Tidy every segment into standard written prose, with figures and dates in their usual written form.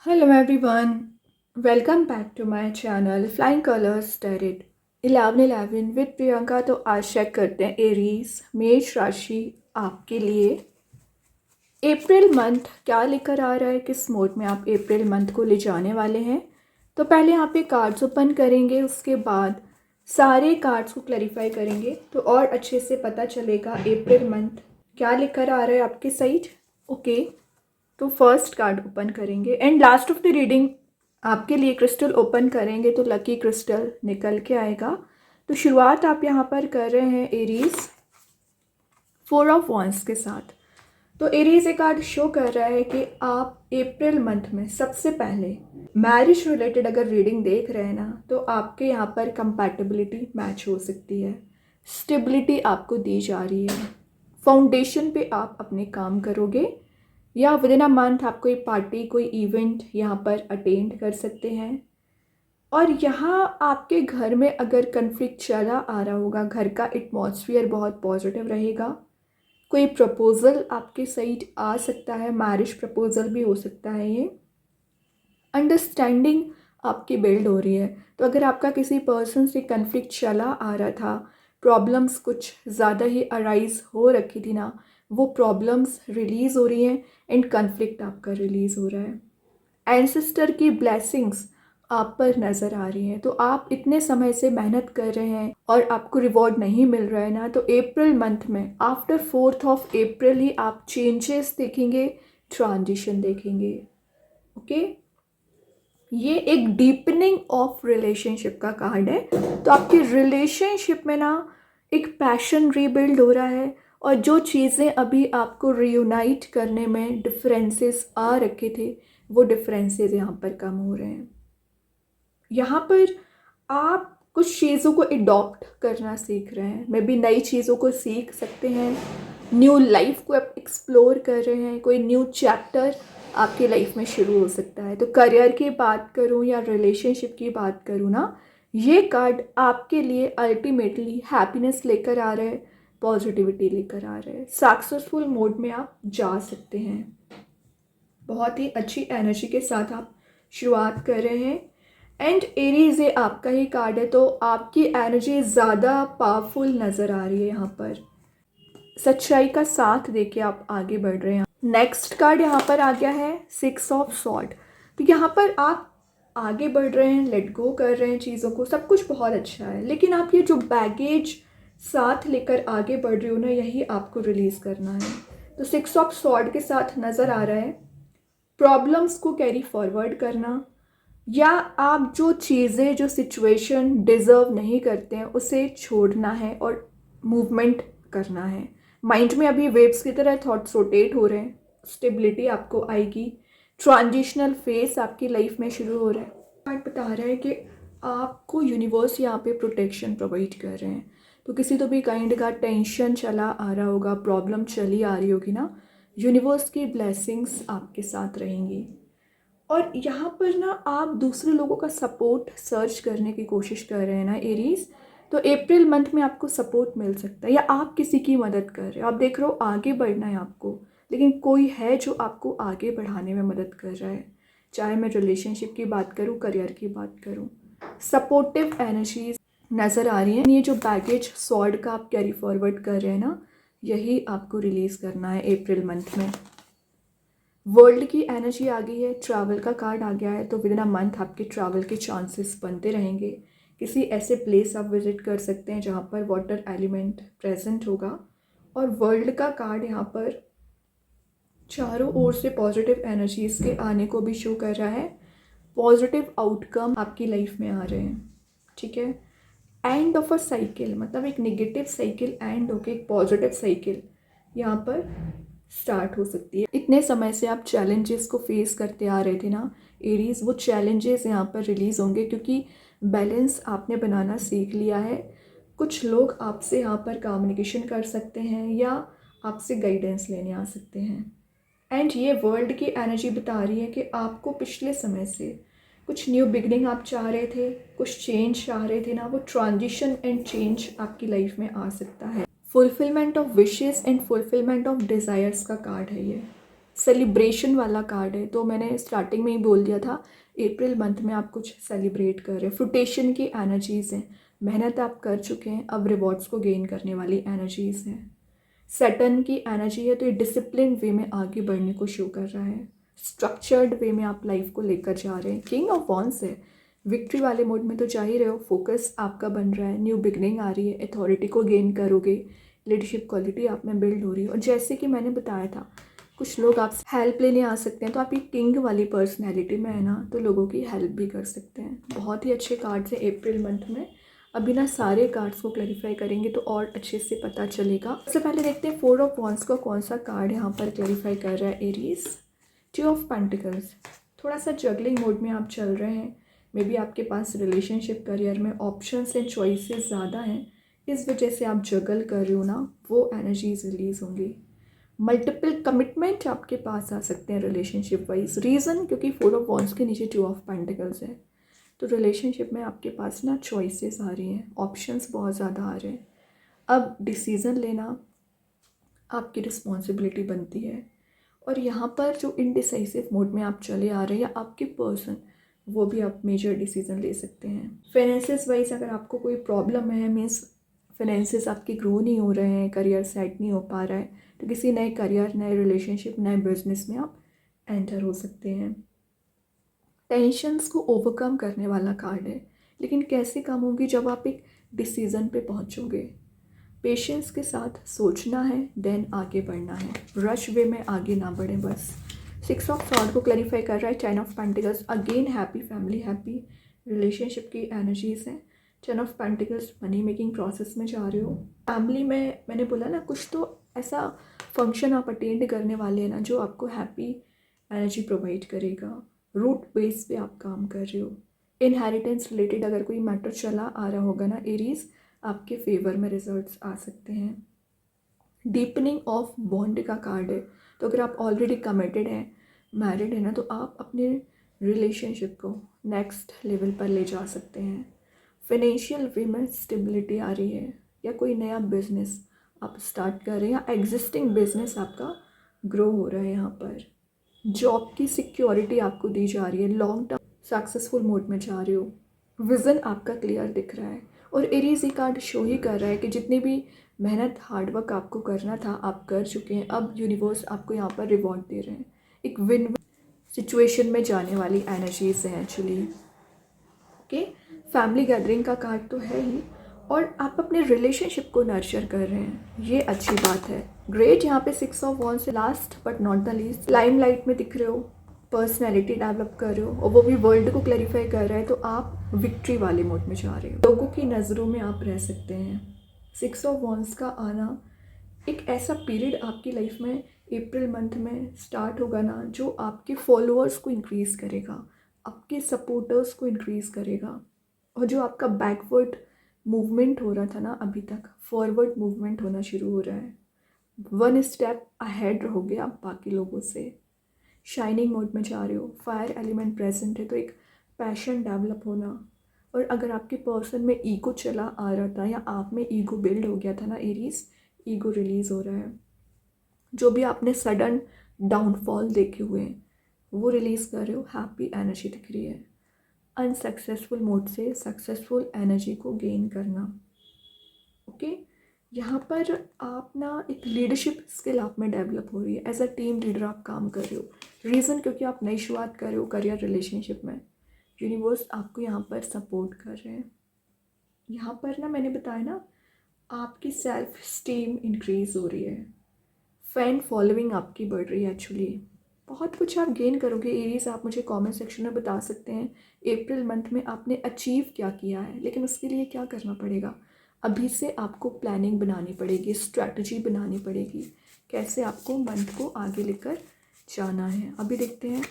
Hello everyone, welcome back to my channel Flying Colors Tarot 1111 with Priyanka. तो आज check करते हैं एरीज मेष राशि आपके लिए अप्रैल मंथ क्या लेकर आ रहा है, किस मोड में आप अप्रैल मंथ को ले जाने वाले हैं। तो पहले यहाँ पे कार्ड्स ओपन करेंगे, उसके बाद सारे कार्ड्स को क्लैरिफाई करेंगे तो और अच्छे से पता चलेगा अप्रैल मंथ क्या लेकर आ रहा है आपके साइड। ओके, तो फर्स्ट कार्ड ओपन करेंगे and last of the reading आपके लिए क्रिस्टल ओपन करेंगे तो लकी क्रिस्टल निकल के आएगा। तो शुरुआत आप यहाँ पर कर रहे हैं एरीज 4 ऑफ वॉन्ड्स के साथ। तो एरीज एक कार्ड शो कर रहा है कि आप अप्रैल मंथ में सबसे पहले मैरिज रिलेटेड अगर रीडिंग देख रहे हैं ना, तो आपके यहाँ पर कंपैटिबिलिटी मैच हो सकती है, स्टेबिलिटी आपको दी जा रही है, फाउंडेशन पे आप अपने काम करोगे या विद इन अ मंथ आप कोई पार्टी कोई इवेंट यहाँ पर अटेंड कर सकते हैं। और यहाँ आपके घर में अगर कन्फ्लिक्ट चला आ रहा होगा, घर का एटमॉस्फेयर बहुत पॉजिटिव रहेगा, कोई प्रपोज़ल आपके साइड आ सकता है, मैरिज प्रपोज़ल भी हो सकता है, ये अंडरस्टैंडिंग आपकी बिल्ड हो रही है। तो अगर आपका किसी पर्सन से कन्फ्लिक्ट चला आ रहा था, प्रॉब्लम्स कुछ ज़्यादा ही अराइज हो रखी थी ना, वो प्रॉब्लम्स रिलीज़ हो रही हैं एंड कन्फ्लिक्ट आपका रिलीज़ हो रहा है। एंसेस्टर की ब्लेसिंग्स आप पर नज़र आ रही हैं। तो आप इतने समय से मेहनत कर रहे हैं और आपको रिवॉर्ड नहीं मिल रहा है ना, तो अप्रैल मंथ में आफ्टर 4 ही आप चेंजेस देखेंगे, ट्रांजिशन देखेंगे। ओके, ये एक डीपनिंग ऑफ रिलेशनशिप का कार्ड है। तो आपकी रिलेशनशिप में ना एक पैशन रीबिल्ड हो रहा है और जो चीज़ें अभी आपको रियूनाइट करने में डिफरेंसेस आ रखे थे, वो डिफरेंसेस यहाँ पर कम हो रहे हैं। यहाँ पर आप कुछ चीज़ों को एडॉप्ट करना सीख रहे हैं, मे बी नई चीज़ों को सीख सकते हैं, न्यू लाइफ को आप एक्सप्लोर कर रहे हैं, कोई न्यू चैप्टर आपकी लाइफ में शुरू हो सकता है। तो करियर की बात करूँ या रिलेशनशिप की बात करूँ ना, ये कार्ड आपके लिए अल्टीमेटली हैप्पीनेस लेकर आ रहा है, पॉजिटिविटी लेकर आ रहा है, सक्सेसफुल मोड में आप जा सकते हैं। बहुत ही अच्छी एनर्जी के साथ आप शुरुआत कर रहे हैं एंड एरीज ये आपका ही कार्ड है, तो आपकी एनर्जी ज़्यादा पावरफुल नज़र आ रही है। यहाँ पर सच्चाई का साथ देके आप आगे बढ़ रहे हैं। नेक्स्ट कार्ड यहाँ पर आ गया है 6 ऑफ सॉर्ड। तो यहाँ पर आप आगे बढ़ रहे हैं, लेट गो कर रहे हैं चीज़ों को, सब कुछ बहुत अच्छा है, लेकिन आप ये जो बैगेज साथ लेकर आगे बढ़ रहे हो ना, यही आपको रिलीज़ करना है। तो 6 ऑफ सॉर्ड के साथ नज़र आ रहा है प्रॉब्लम्स को कैरी फॉरवर्ड करना, या आप जो चीज़ें जो सिचुएशन डिज़र्व नहीं करते हैं उसे छोड़ना है और मूवमेंट करना है। माइंड में अभी वेव्स की तरह थॉट्स रोटेट हो रहे हैं, स्टेबिलिटी आपको आएगी, ट्रांजिशनल फेस आपकी लाइफ में शुरू हो रहा है। कार्ड बता रहा है कि आपको यूनिवर्स यहाँ पे प्रोटेक्शन प्रोवाइड कर रहे हैं। तो किसी तो भी काइंड का टेंशन चला आ रहा होगा, प्रॉब्लम चली आ रही होगी ना, यूनिवर्स की ब्लेसिंग्स आपके साथ रहेंगी। और यहाँ पर ना आप दूसरे लोगों का सपोर्ट सर्च करने की कोशिश कर रहे हैं ना एरीज, तो अप्रैल मंथ में आपको सपोर्ट मिल सकता है, या आप किसी की मदद कर रहे हो, आप देख रहे हो आगे बढ़ना है आपको, लेकिन कोई है जो आपको आगे बढ़ाने में मदद कर रहा है। चाहे मैं रिलेशनशिप की बात करूँ, करियर की बात करूँ, सपोर्टिव एनर्जीज नज़र आ रही हैं। ये जो बैगेज सॉर्ड का आप कैरी फॉरवर्ड कर रहे हैं ना, यही आपको रिलीज़ करना है अप्रैल मंथ में। वर्ल्ड की एनर्जी आ गई है, ट्रैवल का कार्ड आ गया है, तो विद इन अ मंथ आपके ट्रैवल के चांसेस बनते रहेंगे। किसी ऐसे प्लेस आप विजिट कर सकते हैं जहाँ पर वाटर एलिमेंट प्रेजेंट होगा। और वर्ल्ड का कार्ड यहाँ पर चारों ओर से पॉजिटिव एनर्जीज के आने को भी शो कर रहा है, पॉजिटिव आउटकम आपकी लाइफ में आ रहे हैं। ठीक है, एंड ऑफ अ साइकिल, मतलब एक नेगेटिव साइकिल एंड होके एक पॉजिटिव साइकिल यहाँ पर स्टार्ट हो सकती है। इतने समय से आप चैलेंजेस को फेस करते आ रहे थे ना एरीज, वो चैलेंजेस यहाँ पर रिलीज़ होंगे क्योंकि बैलेंस आपने बनाना सीख लिया है। कुछ लोग आपसे यहाँ पर कम्युनिकेशन कर सकते हैं या आपसे गाइडेंस लेने आ सकते हैं। एंड ये वर्ल्ड की एनर्जी बता रही है कि आपको पिछले समय से कुछ न्यू बिगनिंग आप चाह रहे थे, कुछ चेंज चाह रहे थे ना, वो ट्रांजिशन एंड चेंज आपकी लाइफ में आ सकता है। Fulfilment of wishes and fulfilment of desires का कार्ड है ये। सेलिब्रेशन वाला कार्ड है। तो मैंने स्टार्टिंग में ही बोल दिया था, अप्रैल मंथ में आप कुछ सेलिब्रेट कर रहे हैं। फ्रूटेशन की एनर्जीज़ हैं, मेहनत आप कर चुके हैं, अब रिवॉर्ड्स को गेन करने वाली एनर्जीज़ हैं। सैटर्न की एनर्जी है, तो ये डिसिप्लिन वे में आगे बढ़ने को शो कर रहा है। स्ट्रक्चर्ड वे में आप लाइफ को लेकर जा रहे हैं। किंग ऑफ वॉन्ड्स है, विक्ट्री वाले मोड में तो जा ही रहे हो, फोकस आपका बन रहा है, न्यू बिगनिंग आ रही है, अथॉरिटी को गेन करोगे, लीडरशिप क्वालिटी आप में बिल्ड हो रही है। और जैसे कि मैंने बताया था, कुछ लोग आपसे हेल्प लेने आ सकते हैं, तो आप ये किंग वाली पर्सनैलिटी में है ना, तो लोगों की हेल्प भी कर सकते हैं। बहुत ही अच्छे कार्ड्स हैं अप्रैल मंथ में। अभी ना सारे कार्ड्स को क्लैरिफाई करेंगे तो और अच्छे से पता चलेगा। सबसे पहले देखते हैं 4 ऑफ वॉन्ड्स का कौन सा कार्ड यहाँ पर क्लैरिफाई कर रहा है एरीज। 2 ऑफ पेंटिकल्स, थोड़ा सा जगलिंग मोड में आप चल रहे हैं। मे बी आपके पास रिलेशनशिप करियर में ऑप्शंस एंड चॉइसेस ज़्यादा हैं, इस वजह से आप जगल कर रहे हो ना, वो एनर्जीज रिलीज होंगी। मल्टीपल कमिटमेंट आपके पास आ सकते हैं रिलेशनशिप वाइज। रीज़न क्योंकि 4 ऑफ वॉन्ड्स के नीचे 2 ऑफ पेंटिकल्स है, तो रिलेशनशिप में आपके पास ना चॉइसेस आ रही हैं, ऑप्शंस बहुत ज़्यादा आ रहे हैं। अब डिसीज़न लेना आपकी रिस्पॉन्सिबिलिटी बनती है। और यहाँ पर जो इनडिसाइसिव मोड में आप चले आ रहे हैं, या आपके पर्सन, वो भी आप मेजर डिसीज़न ले सकते हैं। फाइनेंसेस वाइज अगर आपको कोई प्रॉब्लम है, मीन्स फाइनेंसेस आपके ग्रो नहीं हो रहे हैं, करियर सेट नहीं हो पा रहा है, तो किसी नए करियर, नए रिलेशनशिप, नए बिजनेस में आप एंटर हो सकते हैं। टेंशन्स को ओवरकम करने वाला कार्ड है, लेकिन कैसे कम होगी, जब आप एक डिसीज़न पे पहुंचोगे। पेशेंस के साथ सोचना है, देन आगे बढ़ना है, रश वे में आगे ना बढ़े बस। 6 ऑफ सॉर्ड को क्लैरिफाई कर रहा है। 10 of pentacles, again happy family, happy relationship की एनर्जीज हैं। 10 of pentacles, money making process में जा रहे हो। फैमिली में मैंने बोला ना, कुछ तो ऐसा फंक्शन आप अटेंड करने वाले हैं ना, जो आपको हैप्पी एनर्जी प्रोवाइड करेगा। रूट बेस पे आप काम कर रहे हो। इनहेरिटेंस रिलेटेड अगर कोई मैटर चला आ रहा होगा ना एरीज, आपके फेवर में रिजल्ट्स आ सकते हैं। डीपनिंग ऑफ बॉन्ड का कार्ड है, तो अगर आप ऑलरेडी कमिटेड हैं, मैरिड है ना, तो आप अपने रिलेशनशिप को नेक्स्ट लेवल पर ले जा सकते हैं। फाइनेंशियल वे में स्टेबिलिटी आ रही है, या कोई नया बिजनेस आप स्टार्ट कर रहे हैं, या एग्जिस्टिंग बिजनेस आपका ग्रो हो रहा है। यहाँ पर जॉब की सिक्योरिटी आपको दी जा रही है, लॉन्ग टर्म सक्सेसफुल मोड में जा रहे हो, विज़न आपका क्लियर दिख रहा है। और एरीज ये कार्ड शो ही कर रहा है कि जितनी भी मेहनत, हार्डवर्क आपको करना था, आप कर चुके हैं। अब यूनिवर्स आपको यहाँ पर रिवॉर्ड दे रहे हैं। एक विन विन सिचुएशन में जाने वाली एनर्जीज हैं एक्चुअली। ओके, फैमिली गैदरिंग का कार्ड तो है ही, और आप अपने रिलेशनशिप को नर्चर कर रहे हैं, ये अच्छी बात है। ग्रेट। यहाँ पे 6 ऑफ वॉन्ड्स से last but not the least, limelight में दिख रहे हो, पर्सनैलिटी डेवलप कर रहे हो, और वो भी वर्ल्ड को क्लैरिफाई कर रहा है, तो आप विक्ट्री वाले मोड में जा रहे हो। लोगों की नज़रों में आप रह सकते हैं। 6 ऑफ वॉन्ड्स का आना, एक ऐसा पीरियड आपकी लाइफ में अप्रैल मंथ में स्टार्ट होगा ना, जो आपके फॉलोअर्स को इंक्रीज़ करेगा, आपके सपोर्टर्स को इंक्रीज़ करेगा। और जो आपका बैकवर्ड मूवमेंट हो रहा था ना अभी तक, फॉरवर्ड मूवमेंट होना शुरू हो रहा है। 1 स्टेप अहेड रहोगे आप बाकी लोगों से। शाइनिंग मोड में जा रहे हो, फायर एलिमेंट प्रेजेंट है, तो एक पैशन डेवलप होना। और अगर आपके पर्सन में ईगो चला आ रहा था, या आप में ईगो बिल्ड हो गया था ना एरीज, ईगो रिलीज़ हो रहा है। जो भी आपने सडन डाउनफॉल देखे हुए हैं, वो रिलीज़ कर रहे हो, हैप्पी एनर्जी दिख रही है। अनसक्सेसफुल मोड से सक्सेसफुल एनर्जी को गेन करना। ओके, यहाँ पर आप ना एक लीडरशिप स्किल आप में डेवलप हो रही है, एज अ टीम लीडर आप काम कर रहे हो। रीज़न क्योंकि आप नई शुरुआत कर रहे हो करियर रिलेशनशिप में, यूनिवर्स आपको यहाँ पर सपोर्ट कर रहे हैं। यहाँ पर ना मैंने बताया ना, आपकी सेल्फ स्टीम इंक्रीज़ हो रही है, फैन फॉलोइंग आपकी बढ़ रही है एक्चुअली। बहुत कुछ आप गेन करोगे एरीज। आप मुझे कमेंट सेक्शन में बता सकते हैं अप्रैल मंथ में आपने अचीव क्या किया है, लेकिन उसके लिए क्या करना पड़ेगा। अभी से आपको प्लानिंग बनानी पड़ेगी, स्ट्रैटेजी बनानी पड़ेगी, कैसे आपको मंथ को आगे लेकर जाना है। अभी देखते हैं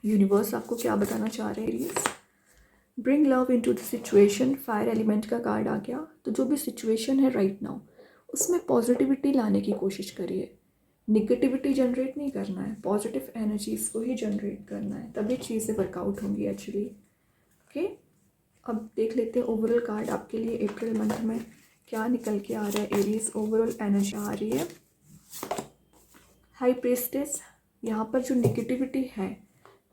यूनिवर्स आपको क्या बताना चाह रहे हैं Aries. Bring love into the situation, fire element का कार्ड आ गया। तो जो भी सिचुएशन है राइट नाउ, उसमें पॉजिटिविटी लाने की कोशिश करिए। निगेटिविटी जनरेट नहीं करना है, पॉजिटिव एनर्जीज को ही जनरेट करना है, तभी चीज़ें वर्कआउट होंगी एक्चुअली। ओके, अब देख लेते हैं ओवरऑल कार्ड आपके लिए अप्रैल मंथ में क्या निकल के आ रहा है एरीज। ओवरऑल एनर्जी आ रही है हाई प्रीस्टेस, यहाँ पर जो नेगेटिविटी है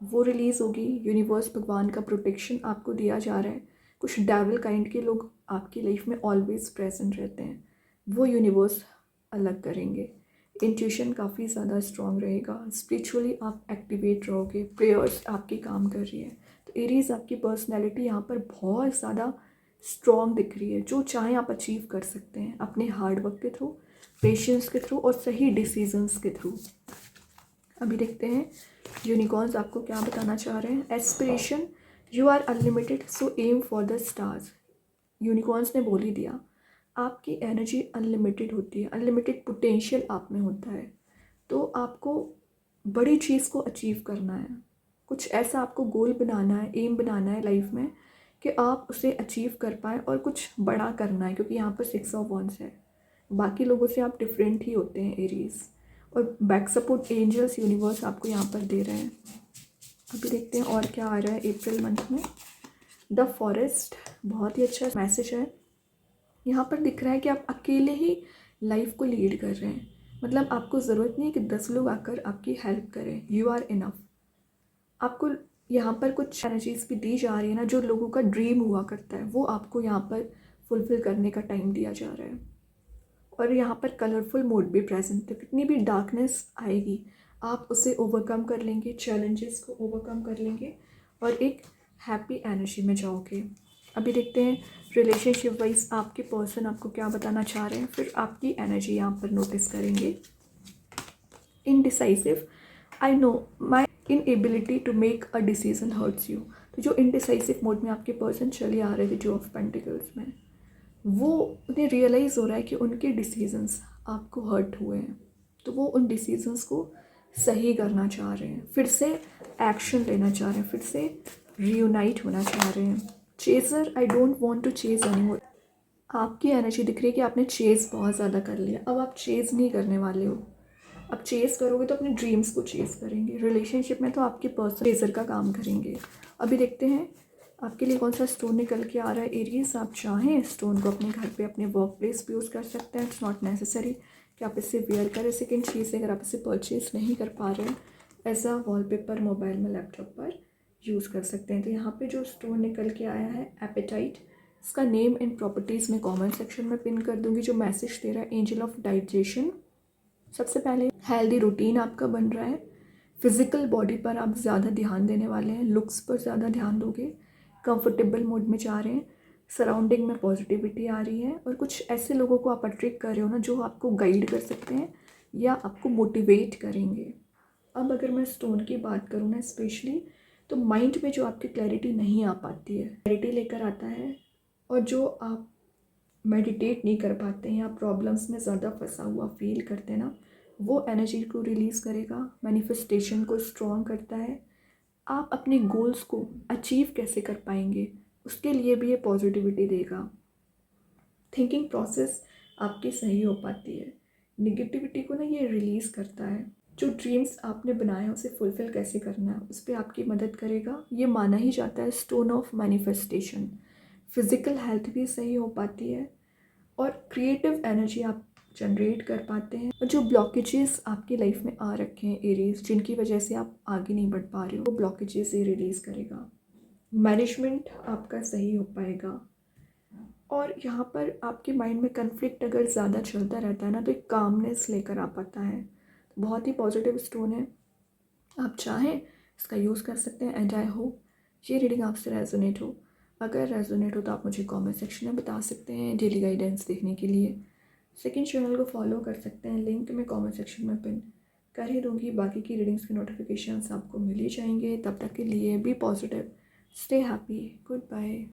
वो रिलीज़ होगी। यूनिवर्स, भगवान का प्रोटेक्शन आपको दिया जा रहा है। कुछ डेविल काइंड के लोग आपकी लाइफ में ऑलवेज प्रेजेंट रहते हैं, वो यूनिवर्स अलग करेंगे। इंट्यूशन काफ़ी ज़्यादा स्ट्रॉन्ग रहेगा। स्पिरिचुअली आप एक्टिवेट रहोगे, प्रेयर्स आपकी काम कर रही है। तो एरीज, आपकी पर्सनैलिटी यहाँ पर बहुत ज़्यादा स्ट्रॉन्ग दिख रही है। जो चाहें आप अचीव कर सकते हैं अपने हार्ड वर्क के थ्रू, पेशेंस के थ्रू और सही डिसीजंस के थ्रू। अभी देखते हैं यूनिकॉर्न्स आपको क्या बताना चाह रहे हैं। Aspiration, you are unlimited so aim for the stars. Unicorns ने बोल ही दिया, आपकी एनर्जी अनलिमिटेड होती है, अनलिमिटेड पोटेंशियल आप में होता है। तो आपको बड़ी चीज़ को अचीव करना है, कुछ ऐसा आपको गोल बनाना है, एम बनाना है लाइफ में कि आप उसे अचीव कर पाएँ और कुछ बड़ा करना है, क्योंकि यहाँ पर 6 ऑफ वंड्स है। बाकी लोगों से आप डिफरेंट ही होते हैं एरीज, और बैक सपोर्ट एंजल्स यूनिवर्स आपको यहाँ पर दे रहे हैं। अभी देखते हैं और क्या आ रहा है अप्रैल मंथ में। द फॉरेस्ट, बहुत ही अच्छा मैसेज है। यहाँ पर दिख रहा है कि आप अकेले ही लाइफ को लीड कर रहे हैं, मतलब आपको ज़रूरत नहीं है कि 10 लोग आकर आपकी हेल्प करें, यू आर इनफ। आपको यहाँ पर कुछ एनर्जीज भी दी जा रही है ना, जो लोगों का ड्रीम हुआ करता है वो आपको यहाँ पर फुलफिल करने का टाइम दिया जा रहा है। और यहाँ पर कलरफुल मोड भी प्रेजेंट है। कितनी भी डार्कनेस आएगी आप उसे ओवरकम कर लेंगे, चैलेंजेस को ओवरकम कर लेंगे और एक हैप्पी एनर्जी में जाओगे। अभी देखते हैं रिलेशनशिप वाइज आपके पर्सन आपको क्या बताना चाह रहे हैं, फिर आपकी एनर्जी यहाँ पर नोटिस करेंगे। Indecisive, I know my inability to make a decision hurts you. तो जो इनडिसाइसिव मोड में आपके पर्सन चले आ रहे थे जो ऑफ पेंटिकल्स में, वो उन्हें रियलाइज़ हो रहा है कि उनके डिसीजंस आपको हर्ट हुए हैं, तो वो उन डिसीजंस को सही करना चाह रहे हैं, फिर से एक्शन लेना चाह रहे हैं, फिर से रियूनाइट होना चाह रहे हैं। Chaser, I don't want to chase anymore. आपकी एनर्जी दिख रही है कि आपने चेज़ बहुत ज़्यादा कर लिया, अब आप चेज़ नहीं करने वाले हो। अब चेज़ करोगे तो अपने ड्रीम्स को चेज़ करेंगे। रिलेशनशिप में तो आपके पर्सन चेज़र का काम करेंगे। अभी देखते हैं आपके लिए कौन सा स्टोन निकल के आ रहा है एरीज। आप चाहें स्टोन को अपने घर पे, अपने वर्क प्लेस पे यूज़ कर सकते हैं। इट्स नॉट नेसेसरी कि आप इसे वेयर करें। सेकेंड चीज़, अगर आप इसे परचेज नहीं कर पा रहे हैं, एज अ वॉलपेपर मोबाइल में, लैपटॉप पर यूज़ कर सकते हैं। तो यहाँ पे जो स्टोन निकल के आया है एपेटाइट, इसका नेम एंड प्रॉपर्टीज़ में कमेंट सेक्शन में पिन कर दूँगी। जो मैसेज दे रहा है एंजल ऑफ डाइजेशन। सबसे पहले हेल्दी रूटीन आपका बन रहा है, फिज़िकल बॉडी पर आप ज़्यादा ध्यान देने वाले हैं, लुक्स पर ज़्यादा ध्यान दोगे, कंफर्टेबल मोड में जा रहे हैं, सराउंडिंग में पॉजिटिविटी आ रही है और कुछ ऐसे लोगों को आप अट्रैक्ट कर रहे हो ना जो आपको गाइड कर सकते हैं या आपको मोटिवेट करेंगे। अब अगर मैं स्टोन की बात करूँ ना स्पेशली, तो माइंड में जो आपकी क्लैरिटी नहीं आ पाती है, क्लैरिटी लेकर आता है। और जो आप मेडिटेट नहीं कर पाते हैं या प्रॉब्लम्स में ज़्यादा फंसा हुआ फील करते हैं ना, वो एनर्जी को रिलीज़ करेगा, मैनिफेस्टेशन को स्ट्रॉन्ग करता है। आप अपने गोल्स को अचीव कैसे कर पाएंगे उसके लिए भी ये पॉजिटिविटी देगा। थिंकिंग प्रोसेस आपकी सही हो पाती है। निगेटिविटी को ना ये रिलीज़ करता है। जो ड्रीम्स आपने बनाए हैं उसे फुलफ़िल कैसे करना है उस पर आपकी मदद करेगा। ये माना ही जाता है stone of manifestation. Physical health भी सही हो पाती है और क्रिएटिव एनर्जी आप जनरेट कर पाते हैं। और जो ब्लॉकेजेस आपकी लाइफ में आ रखे हैं एरीज, जिनकी वजह से आप आगे नहीं बढ़ पा रहे हो, वो ब्लॉकेजेस ये रिलीज़ करेगा। मैनेजमेंट आपका सही हो पाएगा। और यहाँ पर आपके माइंड में कन्फ्लिक्ट अगर ज़्यादा चलता रहता है ना, तो एक कामनेस लेकर आ पाता है। बहुत ही पॉजिटिव स्टोन है, आप चाहें इसका यूज़ कर सकते हैं। एंड आई होप ये रीडिंग आपसे रेजोनेट हो। अगर रेजोनेट हो तो आप मुझे कमेंट सेक्शन में बता सकते हैं। डेली गाइडेंस देखने के लिए सेकंड चैनल को फॉलो कर सकते हैं, लिंक मैं कमेंट सेक्शन में पिन कर ही दूँगी। बाकी की रीडिंग्स के नोटिफिकेशंस आपको मिल ही जाएंगे। तब तक के लिए be positive, stay happy, good bye.